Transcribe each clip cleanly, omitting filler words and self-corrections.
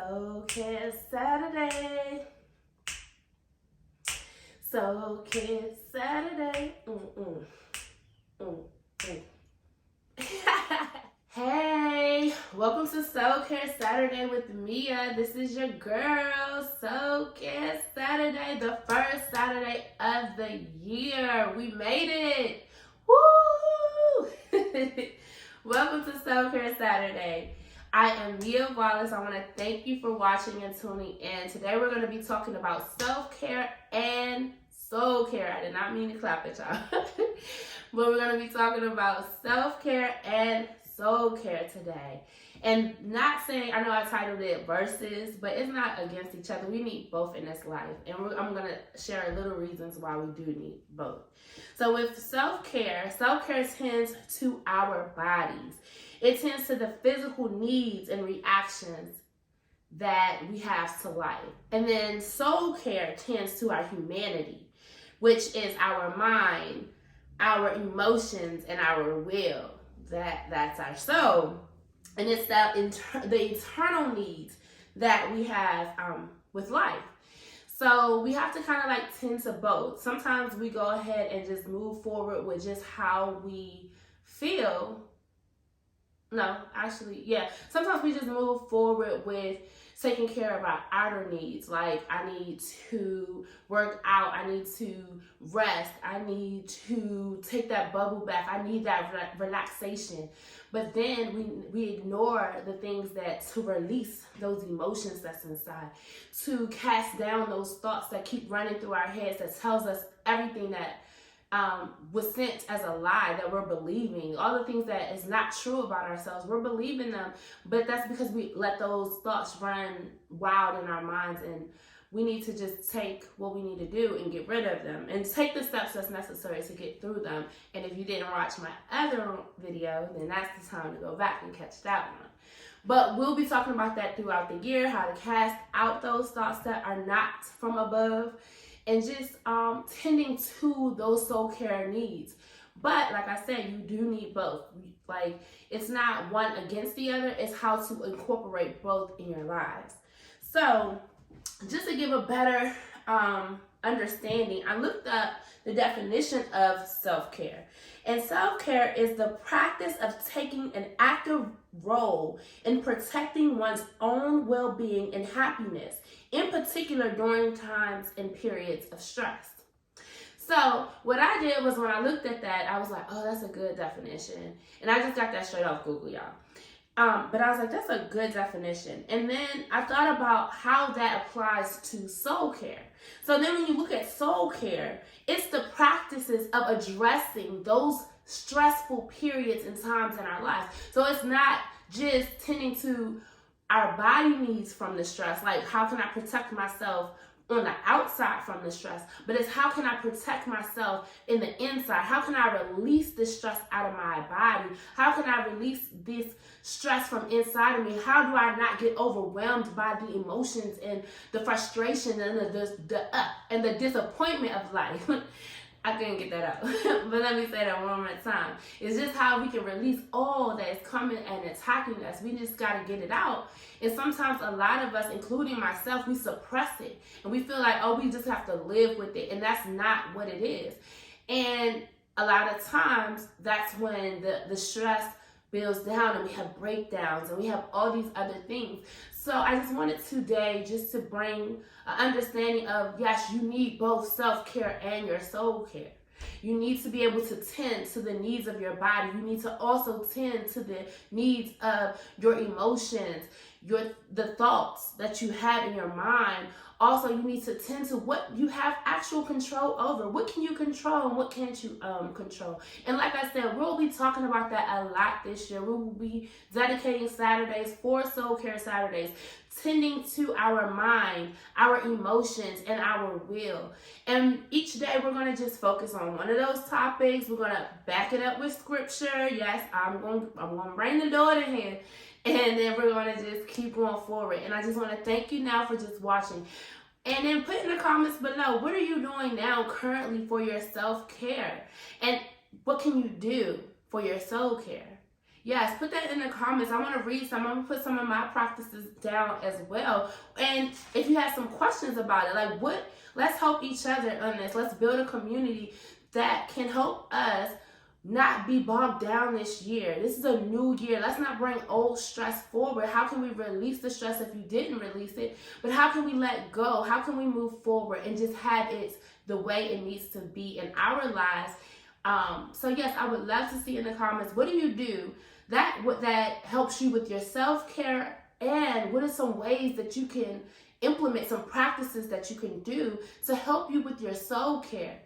Soul Care Saturday. Soul Care Saturday. Hey, welcome to Soul Care Saturday with Mia. This is your girl, Soul Care Saturday, the first Saturday of the year. We made it. Woo! Welcome to Soul Care Saturday. I am Mia Wallace. I want to thank you for watching and tuning in. Today we're going to be talking about self-care and soul care. I did not mean to clap at y'all. But we're going to be talking about self-care and soul care today. And not saying, I know I titled it versus, but it's not against each other. We need both in this life. And I'm going to share little reasons why we do need both. So with self-care tends to our bodies. It tends to the physical needs and reactions that we have to life. And then soul care tends to our humanity, which is our mind, our emotions, and our will. That's our soul. And it's the eternal needs that we have with life. So we have to kind of like tend to both. Sometimes we go ahead and just move forward with just how we feel. Sometimes we just move forward with taking care of our outer needs. Like, I need to work out, I need to rest, I need to take that bubble bath, I need that relaxation. But then we ignore the things to release those emotions that's inside, to cast down those thoughts that keep running through our heads that tells us everything that was sent as a lie that we're believing. All the things that is not true about ourselves, we're believing them, but that's because we let those thoughts run wild in our minds, and we need to just take what we need to do and get rid of them and take the steps that's necessary to get through them. And if you didn't watch my other video, then that's the time to go back and catch that one. But we'll be talking about that throughout the year, how to cast out those thoughts that are not from above, and just tending to those soul care needs. But like I said, you do need both. Like, it's not one against the other, it's how to incorporate both in your lives. So just to give a better understanding, I looked up the definition of self-care. And self-care is the practice of taking an active role in protecting one's own well-being and happiness, in particular during times and periods of stress. So what I did was, when I looked at that, I was like, oh, that's a good definition. And I just got that straight off Google, y'all. But I was like, that's a good definition. And then I thought about how that applies to soul care. So then when you look at soul care, it's the practices of addressing those stressful periods and times in our life. So it's not just tending to our body needs from the stress, like how can I protect myself on the outside from the stress, but it's how can I protect myself in the inside? How can I release this stress out of my body? How can I release this stress from inside of me? How do I not get overwhelmed by the emotions and the frustration and the disappointment of life? I couldn't get that out, but let me say that one more time. It's just how we can release all that is coming and attacking us. We just got to get it out. And sometimes a lot of us, including myself, we suppress it. And we feel like, oh, we just have to live with it. And that's not what it is. And a lot of times, that's when the stress builds down and we have breakdowns and we have all these other things. So I just wanted today just to bring an understanding of, yes, you need both self-care and your soul care. You need to be able to tend to the needs of your body. You need to also tend to the needs of your emotions, the thoughts that you have in your mind. Also, you need to tend to what you have actual control over. What can you control and what can't you control? And like I said, we'll be talking about that a lot this year. We will be dedicating Saturdays for Soul Care Saturdays, tending to our mind, our emotions, and our will. And each day we're going to just focus on one of those topics. We're going to back it up with scripture. Yes, I'm going to bring the Lord in here. And then we're going to just keep going forward. And I just want to thank you now for just watching. And then put in the comments below, what are you doing now currently for your self-care? And what can you do for your soul care? Yes, put that in the comments. I want to read some. I'm going to put some of my practices down as well. And if you have some questions about it, like let's help each other on this. Let's build a community that can help us not be bogged down this year. This is a new year. Let's not bring old stress forward. How can we release the stress if you didn't release it? But how can we let go? How can we move forward and just have it the way it needs to be in our lives? So yes, I would love to see in the comments, what do you do that helps you with your self-care, and what are some ways that you can implement, some practices that you can do to help you with your soul care?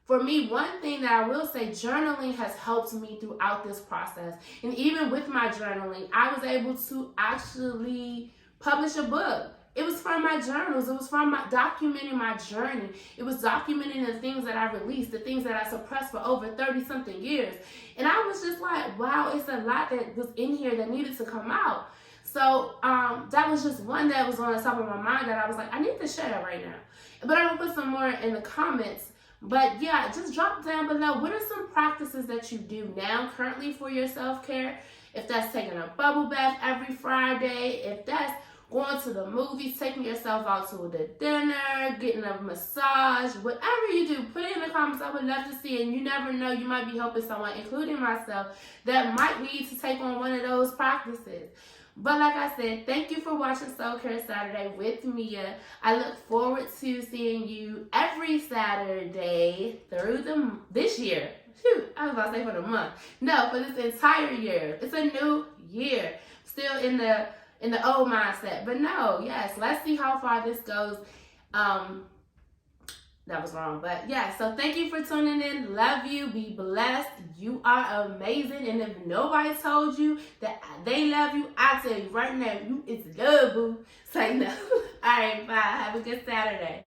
For me, one thing that I will say, journaling has helped me throughout this process. And even with my journaling, I was able to actually publish a book. It was from my journals. It was from documenting my journey. It was documenting the things that I released, the things that I suppressed for over 30-something years. And I was just like, wow, it's a lot that was in here that needed to come out. So that was just one that was on the top of my mind that I was like, I need to share that right now. But I'm going to put some more in the comments. But yeah, just drop down below. What are some practices that you do now currently for your self-care? If that's taking a bubble bath every Friday, if that's going to the movies, taking yourself out to the dinner, getting a massage, whatever you do, put it in the comments. I would love to see it. And you never know, you might be helping someone, including myself, that might need to take on one of those practices. But like I said, thank you for watching Soul Care Saturday with Mia. I look forward to seeing you every Saturday through this year. Shoot, I was about to say for the month. No, for this entire year. It's a new year. Still in the old mindset. But no, yes, let's see how far this goes. That was wrong. But yeah, so thank you for tuning in. Love you. Be blessed. You are amazing. And if nobody told you that they love you, I tell you right now, it's love, boo. Say no. All right, bye. Have a good Saturday.